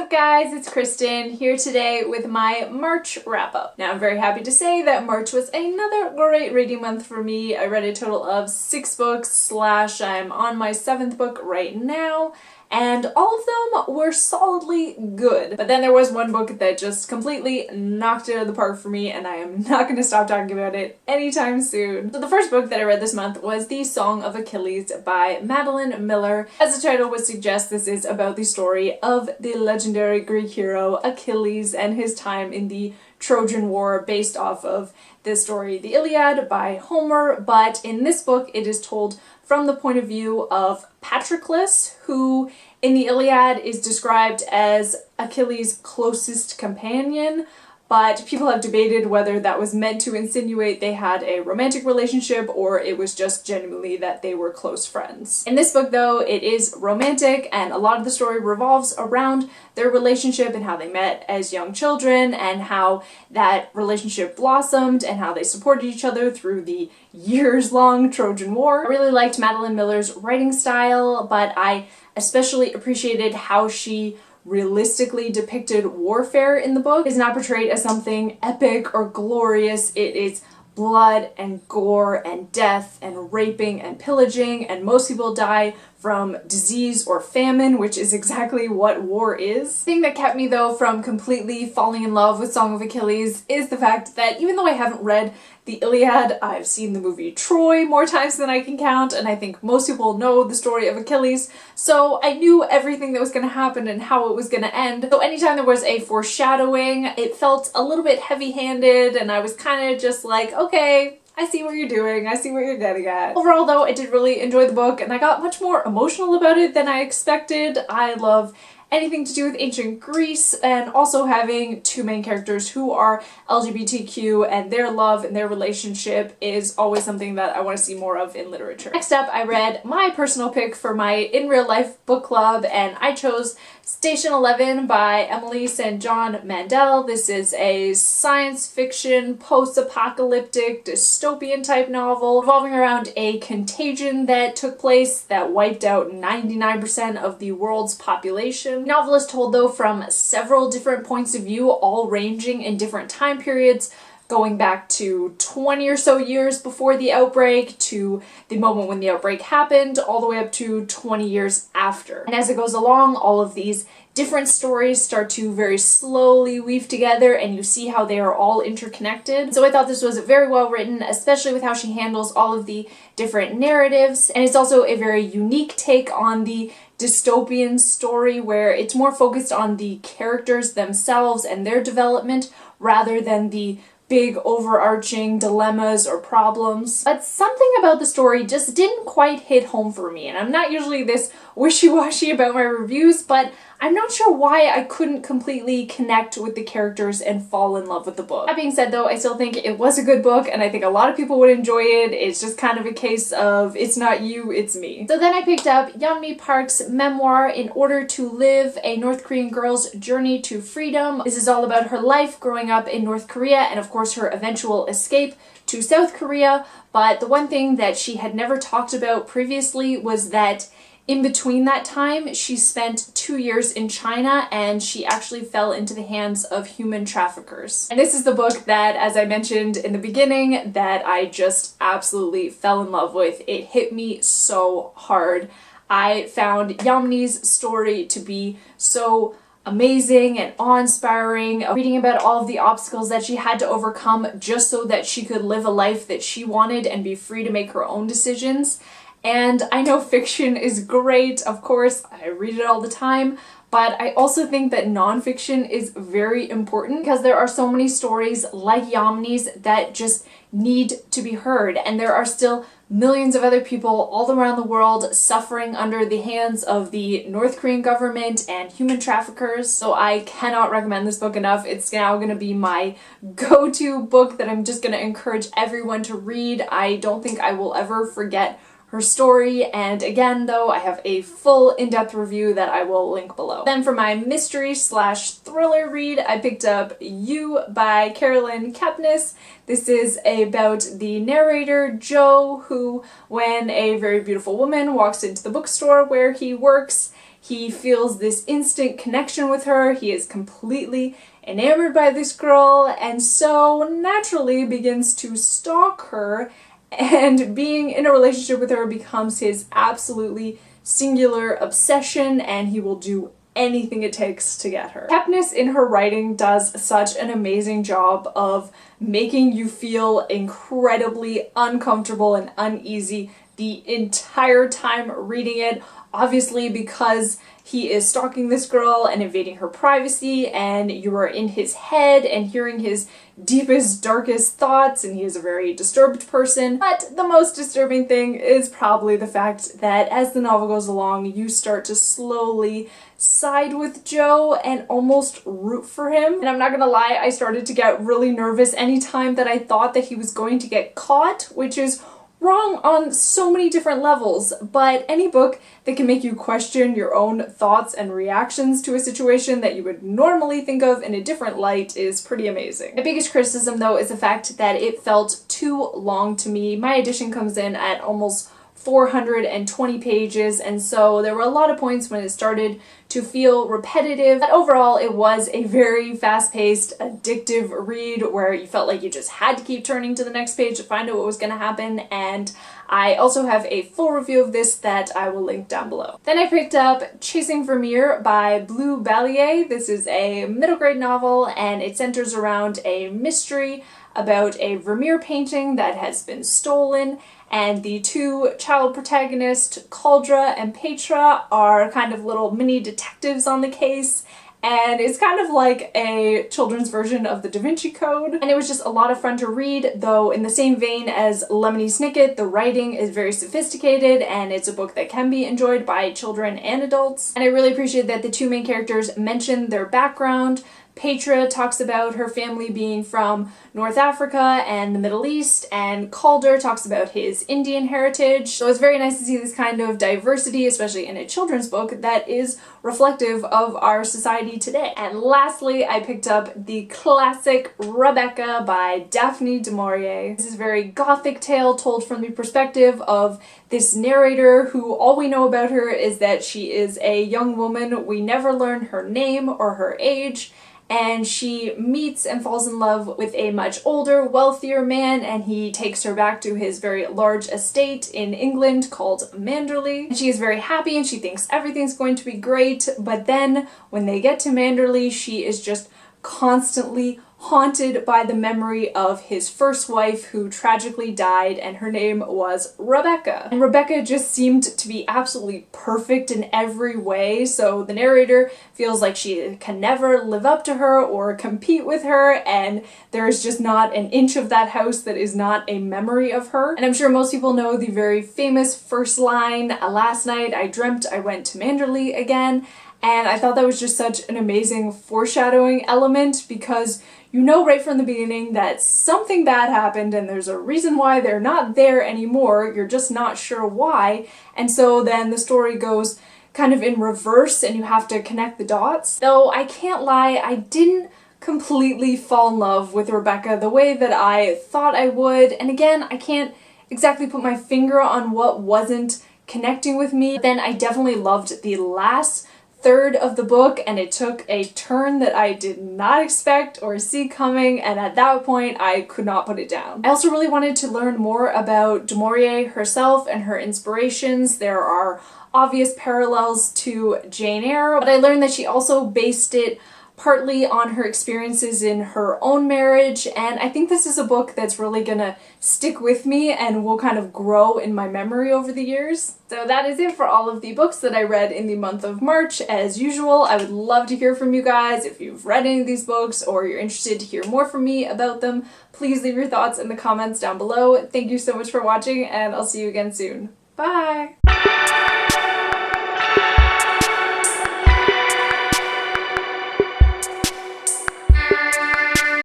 up guys, it's Kristen here today with my March wrap-up. Now I'm very happy to say that March was another great reading month for me. I read a total of 6 books / I'm on my 7th book right now, and all of them were solidly good. But then there was one book that just completely knocked it out of the park for me, and I am not going to stop talking about it anytime soon. So the first book that I read this month was The Song of Achilles by Madeline Miller. As the title would suggest, this is about the story of the legendary Greek hero Achilles and his time in the Trojan War, based off of the story The Iliad by Homer, but in this book it is told from the point of view of Patroclus, who in the Iliad is described as Achilles' closest companion, but people have debated whether that was meant to insinuate they had a romantic relationship or it was just genuinely that they were close friends. In this book though, it is romantic, and a lot of the story revolves around their relationship and how they met as young children and how that relationship blossomed and how they supported each other through the years-long Trojan War. I really liked Madeline Miller's writing style, but I especially appreciated how she realistically depicted warfare in the book. It is not portrayed as something epic or glorious. It is blood and gore and death and raping and pillaging, and most people die from disease or famine, which is exactly what war is. The thing that kept me though from completely falling in love with Song of Achilles is the fact that even though I haven't read the Iliad, I've seen the movie Troy more times than I can count, and I think most people know the story of Achilles, so I knew everything that was going to happen and how it was going to end. So anytime there was a foreshadowing, it felt a little bit heavy-handed, and I was kind of just like, okay, I see what you're doing, I see what you're getting at. Overall though, I did really enjoy the book, and I got much more emotional about it than I expected. I love anything to do with ancient Greece, and also having two main characters who are LGBTQ, and their love and their relationship is always something that I want to see more of in literature. Next up, I read my personal pick for my in real life book club, and I chose Station 11 by Emily St. John Mandel. This is a science fiction, post-apocalyptic, dystopian type novel revolving around a contagion that took place that wiped out 99% of the world's population. The novel is told though from several different points of view, all ranging in different time periods, going back to 20 or so years before the outbreak, to the moment when the outbreak happened, all the way up to 20 years after. And as it goes along, all of these different stories start to very slowly weave together, and you see how they are all interconnected. So I thought this was very well written, especially with how she handles all of the different narratives, and it's also a very unique take on the dystopian story, where it's more focused on the characters themselves and their development rather than the big overarching dilemmas or problems. But something about the story just didn't quite hit home for me, and I'm not usually this wishy-washy about my reviews, but I'm not sure why I couldn't completely connect with the characters and fall in love with the book. That being said though, I still think it was a good book, and I think a lot of people would enjoy it. It's just kind of a case of it's not you, it's me. So then I picked up Yeonmi Park's memoir, In Order to Live, a North Korean girl's journey to freedom. This is all about her life growing up in North Korea and of course her eventual escape to South Korea, but the one thing that she had never talked about previously was that in between that time, she spent 2 years in China, and she actually fell into the hands of human traffickers. And this is the book that, as I mentioned in the beginning, that I just absolutely fell in love with. It hit me so hard. I found Yeonmi's story to be so amazing and awe-inspiring, reading about all of the obstacles that she had to overcome just so that she could live a life that she wanted and be free to make her own decisions. And I know fiction is great, of course, I read it all the time, but I also think that nonfiction is very important because there are so many stories like Yeonmi's that just need to be heard, and there are still millions of other people all around the world suffering under the hands of the North Korean government and human traffickers. So I cannot recommend this book enough. It's now going to be my go-to book that I'm just going to encourage everyone to read. I don't think I will ever forget her story, and again though, I have a full in-depth review that I will link below. Then for my mystery / thriller read, I picked up You by Caroline Kepnes. This is about the narrator Joe, who, when a very beautiful woman walks into the bookstore where he works, He feels this instant connection with her. He is completely enamored by this girl, and so naturally begins to stalk her, and being in a relationship with her becomes his absolutely singular obsession, and he will do anything it takes to get her. Kepnes in her writing does such an amazing job of making you feel incredibly uncomfortable and uneasy the entire time reading it, obviously because he is stalking this girl and invading her privacy, and you are in his head and hearing his deepest, darkest thoughts, and he is a very disturbed person. But the most disturbing thing is probably the fact that as the novel goes along, you start to slowly side with Joe and almost root for him. And I'm not gonna lie, I started to get really nervous anytime that I thought that he was going to get caught, which is wrong on so many different levels, but any book that can make you question your own thoughts and reactions to a situation that you would normally think of in a different light is pretty amazing. My biggest criticism though is the fact that it felt too long to me. My edition comes in at almost 420 pages, and so there were a lot of points when it started to feel repetitive, but overall it was a very fast-paced, addictive read where you felt like you just had to keep turning to the next page to find out what was going to happen. And I also have a full review of this that I will link down below. Then I picked up Chasing Vermeer by Balliett. This is a middle grade novel, and it centers around a mystery about a Vermeer painting that has been stolen, and the two child protagonists, Caldra and Petra, are kind of little mini detectives on the case, and it's kind of like a children's version of the Da Vinci Code. And it was just a lot of fun to read, though in the same vein as Lemony Snicket, the writing is very sophisticated, and it's a book that can be enjoyed by children and adults. And I really appreciate that the two main characters mention their background. Petra talks about her family being from North Africa and the Middle East, and Calder talks about his Indian heritage. So it's very nice to see this kind of diversity, especially in a children's book that is reflective of our society today. And lastly, I picked up the classic Rebecca by Daphne du Maurier. This is a very gothic tale told from the perspective of this narrator who all we know about her is that she is a young woman. We never learn her name or her age, and she meets and falls in love with a much older, wealthier man, and he takes her back to his very large estate in England called Manderley. And she is very happy and she thinks everything's going to be great, but then when they get to Manderley, she is just constantly haunted by the memory of his first wife who tragically died, and her name was Rebecca. And Rebecca just seemed to be absolutely perfect in every way, so the narrator feels like she can never live up to her or compete with her, and there is just not an inch of that house that is not a memory of her. And I'm sure most people know the very famous first line, "Last night I dreamt I went to Manderley again," and I thought that was just such an amazing foreshadowing element, because you know right from the beginning that something bad happened and there's a reason why they're not there anymore, you're just not sure why, and so then the story goes kind of in reverse and you have to connect the dots. Though I can't lie, I didn't completely fall in love with Rebecca the way that I thought I would, and again, I can't exactly put my finger on what wasn't connecting with me. But then I definitely loved the last third of the book, and it took a turn that I did not expect or see coming, and at that point I could not put it down. I also really wanted to learn more about du Maurier herself and her inspirations. There are obvious parallels to Jane Eyre, but I learned that she also based it partly on her experiences in her own marriage, and I think this is a book that's really gonna stick with me and will kind of grow in my memory over the years. So that is it for all of the books that I read in the month of March. As usual, I would love to hear from you guys. If you've read any of these books or you're interested to hear more from me about them, please leave your thoughts in the comments down below. Thank you so much for watching, and I'll see you again soon. Bye!